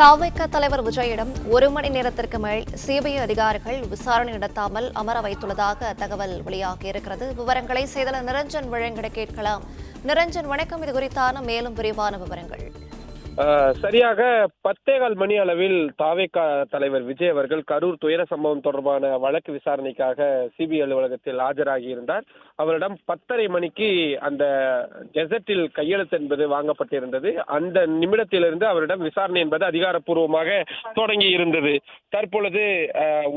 தவிக தலைவர் விஜயிடம் 1 மணி நேரத்திற்கு மேல் சிபிஐ அதிகாரிகள் விசாரணை நடத்தாமல் அமர வைத்துள்ளதாக தகவல் வெளியாகியிருக்கிறது. விவரங்களை செய்தியாளர் நிரஞ்சன் வழங்கிட கேட்கலாம். நிரஞ்சன், வணக்கம். இது குறித்தான மேலும் விரிவான விவரங்கள். சரியாக 10:15 மணி அளவில் தவிக தலைவர் விஜய் அவர்கள் கரூர் துயர சம்பவம் தொடர்பான வழக்கு விசாரணைக்காக சிபிஐ அலுவலகத்தில் ஆஜராகி இருந்தார். அவரிடம் 10:30 மணிக்கு அந்த கெசட்டில் கையெழுத்து என்பது வாங்கப்பட்டிருந்தது. அந்த நிமிடத்திலிருந்து அவரிடம் விசாரணை என்பது அதிகாரப்பூர்வமாக தொடங்கி இருந்தது. தற்பொழுது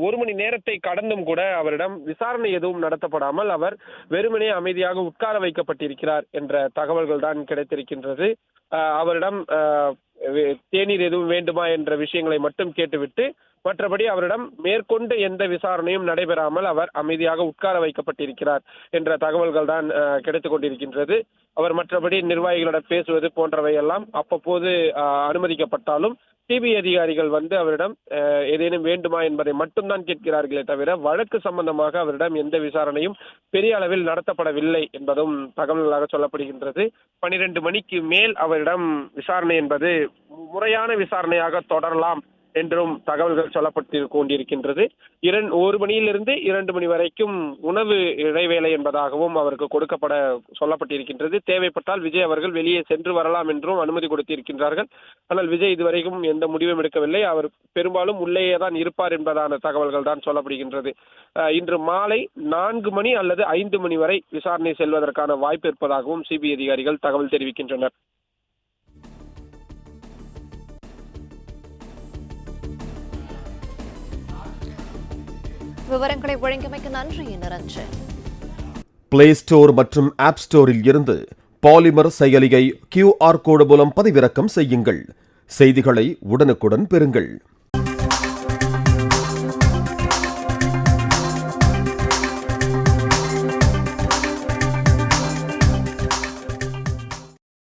1 மணி நேரத்தை கடந்தும் கூட அவரிடம் விசாரணை எதுவும் நடத்தப்படாமல் அவர் வெறுமனே அமைதியாக உட்கார வைக்கப்பட்டிருக்கிறார் என்ற தகவல்கள் தான் கிடைத்திருக்கின்றது. அவரிடம் தேநீர் எதுவும் வேண்டுமா என்ற விஷயங்களை மட்டும் கேட்டுவிட்டு மற்றபடி அவரிடம் மேற்கொண்டு எந்த விசாரணையும் நடைபெறாமல் அவர் அமைதியாக உட்கார வைக்கப்பட்டிருக்கிறார் என்ற தகவல்கள் தான் கிடைத்துக் கொண்டிருக்கின்றது. அவர் மற்றபடி நிர்வாகிகளிடம் பேசுவது போன்றவை எல்லாம் அவ்வப்போது அனுமதிக்கப்பட்டாலும் சிபிஐ அதிகாரிகள் வந்து அவரிடம் ஏதேனும் வேண்டுமா என்பதை மட்டும்தான் கேட்கிறார்களே தவிர வழக்கு சம்பந்தமாக அவரிடம் எந்த விசாரணையும் பெரிய அளவில் நடத்தப்படவில்லை என்பதும் தகவல்களாக சொல்லப்படுகின்றது. 12 மணிக்கு மேல் அவரிடம் விசாரணை என்பது முறையான விசாரணையாக தொடரலாம் என்றும் தகவல்கள் சொல்லப்பட்டு கொண்டிருக்கின்றது. 1 மணியிலிருந்து 2 மணி வரைக்கும் உணவு இடைவேளை என்பதாகவும் அவருக்கு கொடுக்கப்பட சொல்லப்பட்டிருக்கின்றது. தேவைப்பட்டால் விஜய் அவர்கள் வெளியே சென்று வரலாம் என்றும் அனுமதி கொடுத்திருக்கின்றார்கள். ஆனால் விஜய் இதுவரைக்கும் எந்த முடிவும் எடுக்கவில்லை. அவர் பெரும்பாலும் உள்ளேயே தான் இருப்பார் என்பதான தகவல்கள் தான் சொல்லப்படுகின்றது. இன்று மாலை 4 மணி அல்லது 5 மணி வரை விசாரணை செல்வதற்கான வாய்ப்பு இருப்பதாகவும் சிபிஐ அதிகாரிகள் தகவல் தெரிவிக்கின்றனர். விவரங்களை வழங்கியமைக்கு நன்றி நிரஞ்சன். பிளே ஸ்டோர் மற்றும் ஆப் ஸ்டோரில் இருந்து பாலிமர் செயலியை QR கோடு மூலம் பதிவிறக்கம் செய்யுங்கள். செய்திகளை உடனுக்குடன் பெறுங்கள்.